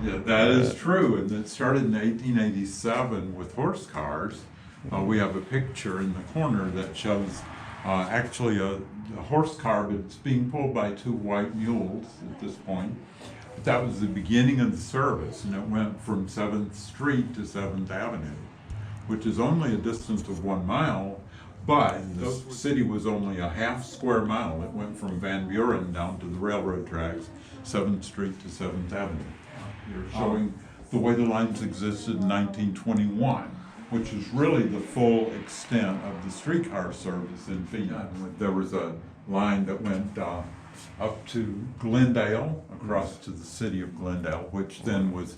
Yeah, that is true, and it started in 1887 with horse cars. We have a picture in the corner that shows actually a horse car, but it's being pulled by two white mules at this point. But that was the beginning of the service, and it went from 7th Street to 7th Avenue, which is only a distance of 1 mile, but the city was only a half square mile. It went from Van Buren down to the railroad tracks, 7th Street to 7th Avenue. You're showing the way the lines existed in 1921, which is really the full extent of the streetcar service in Phoenix. There was a line that went up to Glendale, across to the city of Glendale, which then was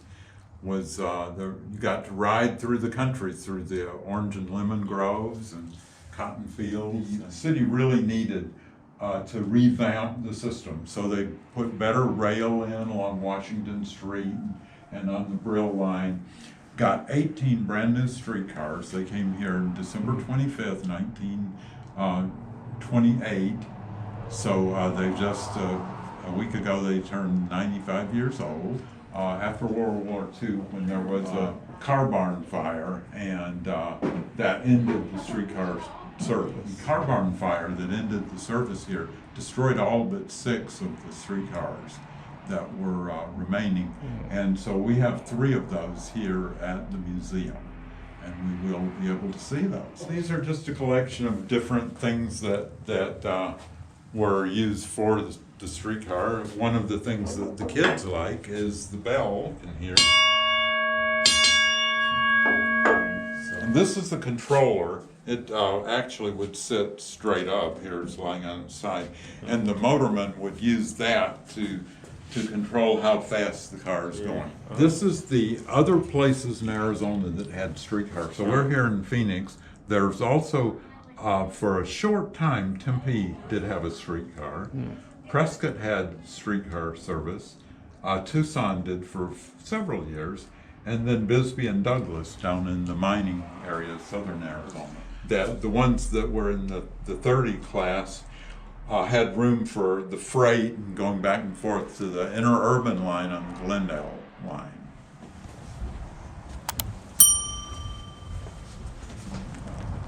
you got to ride through the country, through the orange and lemon groves and cotton fields. The city really needed to revamp the system, so they put better rail in along Washington Street and on the Brill line. Got 18 brand new streetcars. They came here on December 25th, 1928. So they just, a week ago, they turned 95 years old. After World War II, when there was a car barn fire, and that ended the streetcar service. The car barn fire that ended the service here destroyed all but 6 of the streetcars that were remaining. And so we have 3 of those here at the museum, and we will be able to see those. These are just a collection of different things that were used for the streetcar. One of the things that the kids like is the bell in here. And this is the controller. It actually would sit straight up. Here it's lying on its side. And the motorman would use that to control how fast the car is going. This is the other places in Arizona that had streetcars. So we're here in Phoenix. There's also, for a short time, Tempe did have a streetcar. Prescott had streetcar service. Tucson did for several years. And then Bisbee and Douglas down in the mining area, southern Arizona. The ones that were in the 30 class had room for the freight and going back and forth to the interurban line on the Glendale line.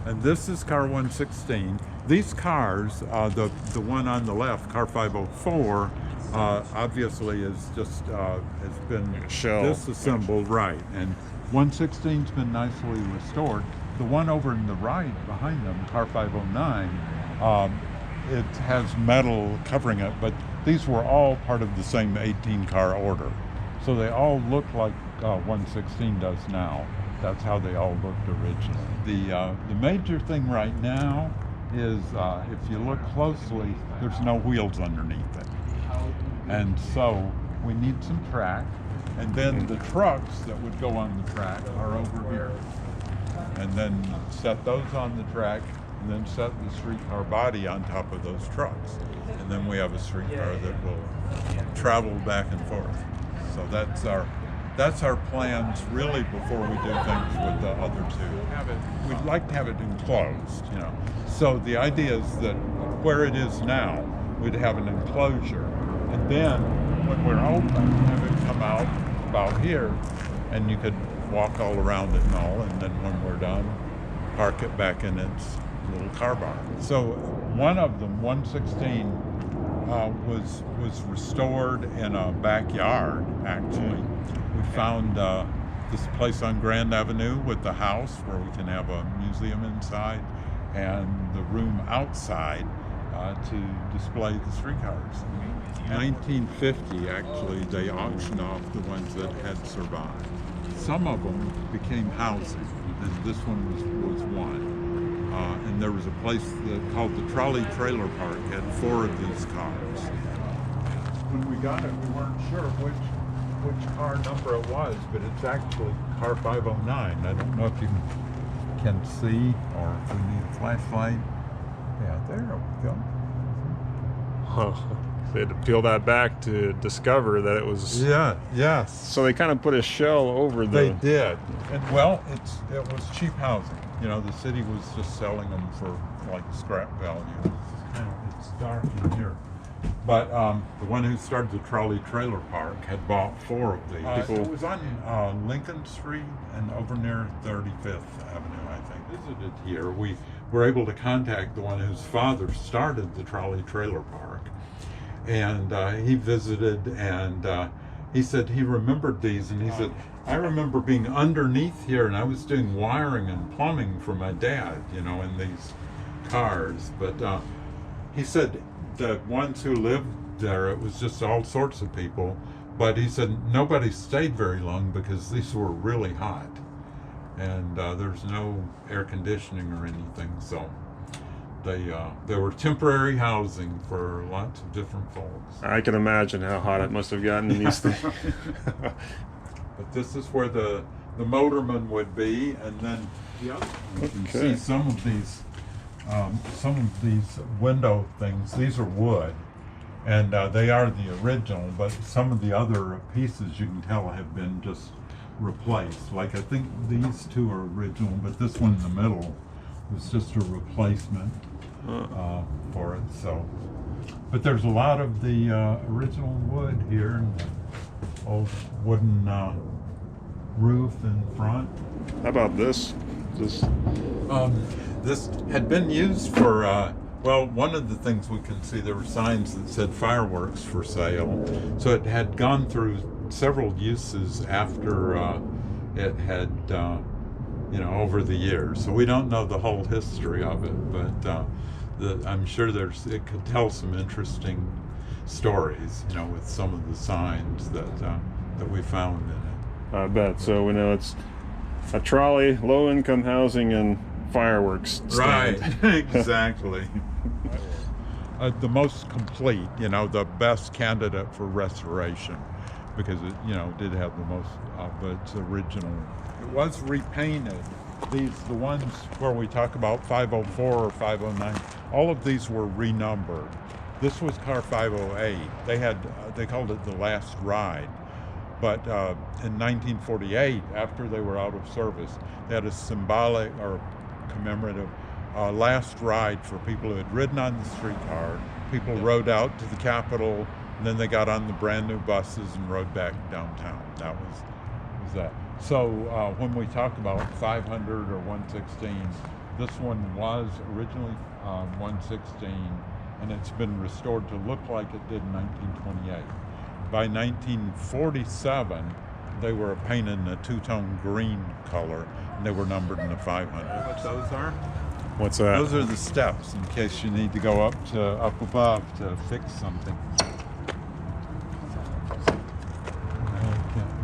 And this is car 116. These cars, the one on the left, car 504, obviously is just has been disassembled, right? And 116's been nicely restored. The one over in the right behind them, car 509, it has metal covering it, but these were all part of the same 18-car order. So they all look like 116 does now. That's how they all looked originally. The major thing right now is, if you look closely, there's no wheels underneath it. And so we need some track, and then the trucks that would go on the track are over here. And then set those on the track, and then set the streetcar body on top of those trucks. And then we have a streetcar that will travel back and forth. So that's our plans really before we do things with the other 2. We'd like to have it enclosed, you know. So the idea is that where it is now, we'd have an enclosure. And then when we're open, have it come out about here, and you could walk all around it and all, and then when we're done, park it back in its little car barn. So one of them, 116, was restored in a backyard, actually. We found this place on Grand Avenue with the house where we can have a museum inside, and the room outside to display the streetcars. In 1950, actually, they auctioned off the ones that had survived. Some of them became housing, and this one was one. And there was a place called the Trolley Trailer Park, had 4 of these cars. When we got it, we weren't sure which car number it was, but it's actually car 509. I don't know if you can see, or if we need a flashlight. Yeah, there we go. Huh. They had to peel that back to discover that it was. Yeah. Yes. So they kind of put a shell over the. They did, and well, it was cheap housing. You know, the city was just selling them for like scrap value. It's dark in here. But the one who started the Trolley Trailer Park had bought 4 of these. It was on Lincoln Street and over near 35th Avenue, I think. Visited here. We were able to contact the one whose father started the Trolley Trailer Park. And he visited, and he said he remembered these, and he said, I remember being underneath here, and I was doing wiring and plumbing for my dad, you know, in these cars. But he said the ones who lived there, it was just all sorts of people. But he said nobody stayed very long because these were really hot, and there's no air conditioning or anything, so they were temporary housing for lots of different folks. I can imagine how hot it must have gotten in these things. But this is where the motorman would be, and then the other you can see some of these window things. These are wood, and they are the original, but some of the other pieces you can tell have been just replaced. Like I think these 2 are original, but this one in the middle was just a replacement for it. So, but there's a lot of the original wood here, and the old wooden roof in front. How about this? This had been used for, well, one of the things we can see, there were signs that said fireworks for sale. So it had gone through several uses after it had, you know, over the years. So we don't know the whole history of it, but I'm sure it could tell some interesting stories, you know, with some of the signs that we found in it. I bet. So we know it's a trolley, low-income housing, and fireworks stand. Right, exactly. The most complete, you know, the best candidate for restoration, because it, you know, did have the most of its original. It was repainted. The ones where we talk about 504 or 509, all of these were renumbered. This was car 508. They called it the last ride. But in 1948, after they were out of service, they had a symbolic or commemorative last ride for people who had ridden on the streetcar. People rode out to the Capitol, and then they got on the brand new buses and rode back downtown. That was that. So when we talk about 500 or 116, this one was originally 116, and it's been restored to look like it did in 1928. By 1947, they were painted in a 2-tone green color, and they were numbered in the 500. What those are? What's that? Those are the steps in case you need to go up above to fix something.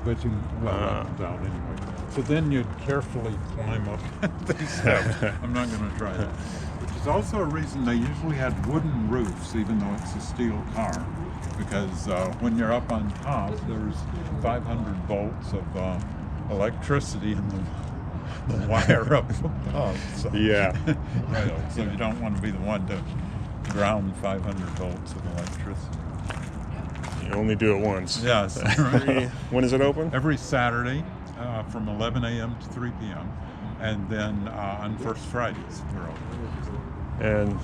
But you can, well, up and down anyway. So then you'd carefully climb up these steps. I'm not going to try that. Which is also a reason they usually had wooden roofs, even though it's a steel car. Because when you're up on top, there's 500 volts of electricity in the wire up above. So, yeah. Right, so you don't want to be the one to ground 500 volts of electricity. You only do it once. Yes. When is it open? Every Saturday from 11 a.m. to 3 p.m. And then on first Fridays, we're open. And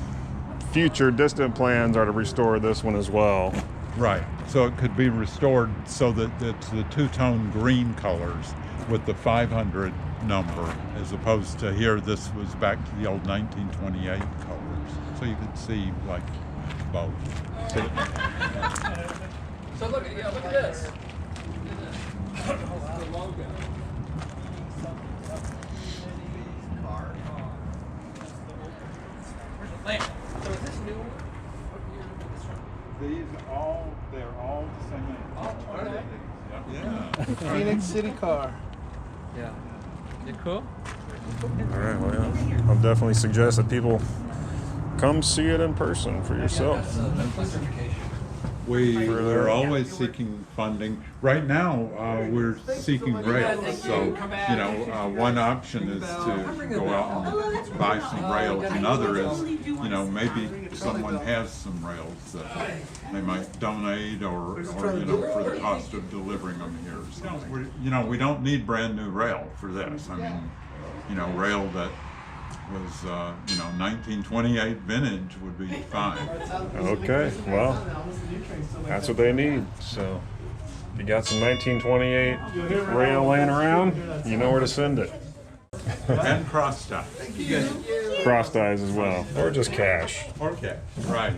future distant plans are to restore this one as well. Right. So it could be restored so that it's the 2-tone green colors with the 500 number, as opposed to here, this was back to the old 1928 colors. So you could see like both. So look at this. The logo. Lanny, so is this new? They're all the same age. Oh, are they? Yeah. Phoenix City Car. Yeah. You cool? All right, well, yeah. I'll definitely suggest that people come see it in person for yourself. We're always seeking funding. Right now, we're seeking rails. So, you know, one option is to go out and buy some rails. Another is, you know, maybe someone has some rails that they might donate or you know, for the cost of delivering them here or something. You know, we don't need brand new rail for this. I mean, you know, rail that was 1928 vintage would be fine. Okay, well, that's what they need. So, if you got some 1928 rail laying around, you know where to send it. And cross tie. Cross ties as well, or just cash. Okay, right.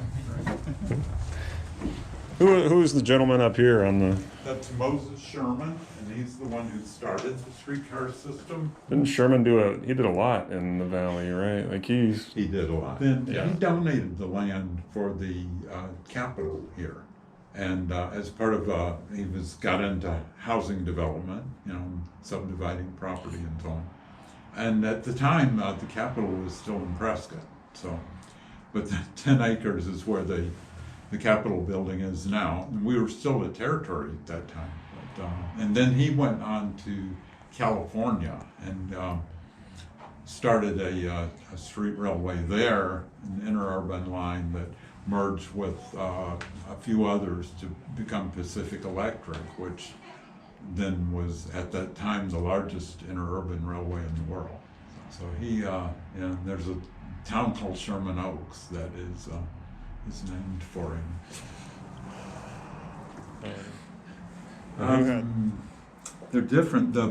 Who's the gentleman up here on the? That's Moses Sherman, and he's the one who started the streetcar system. Didn't Sherman he did a lot in the valley, right? Like He did a lot. Then Yeah. he donated the land for the Capitol here. And as part of, he got into housing development, subdividing property and so on. And at the time, the Capitol was still in Prescott. So, but the 10 acres is where the Capitol building is now. And we were still a territory at that time. But, and then he went on to California and started a street railway there, an interurban line that merged with a few others to become Pacific Electric, which then was at that time the largest interurban railway in the world. So he, there's a town called Sherman Oaks that is named for him. They're different. The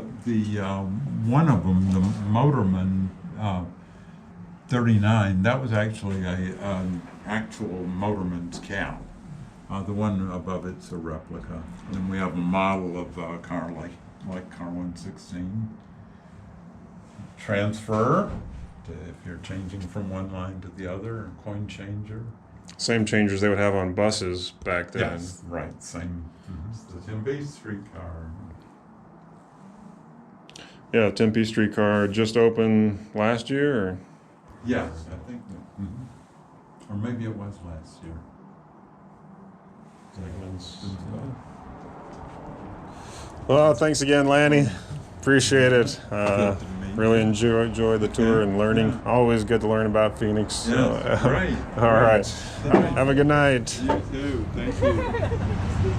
one of them, the Motorman 39, that was actually an actual motorman's cab. The one above it's a replica. And then we have a model of a car like car 116. Transfer, if you're changing from one line to the other, coin changer. same changers they would have on buses back then. Yes, right, same. It's the Tempe streetcar. Yeah, Tempe streetcar just opened last year. Or? Yes, I think, or maybe it was last year. Well, thanks again, Lanny. Appreciate it. Good to meet Really you. enjoy the tour and learning. Yeah. Always good to learn about Phoenix. Yes, great. All right. Great. Have a good night. You too. Thank you.